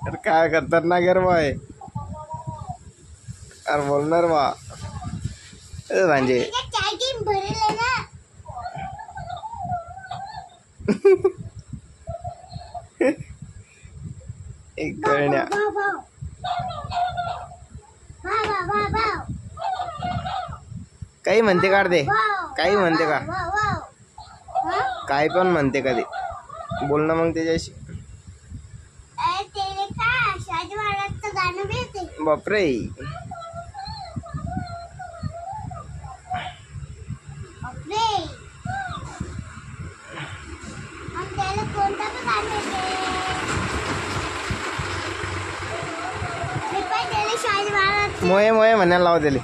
अरे काय खतरनाक यार बाय. अरे बोलणार बा म्हणजे एक गळण्या काही म्हणते काढ दे. काही म्हणते का काय पण म्हणते कधी बोल ना मग त्याच्याशी. बापरे मोये मोये म्हणायला लाव दिले.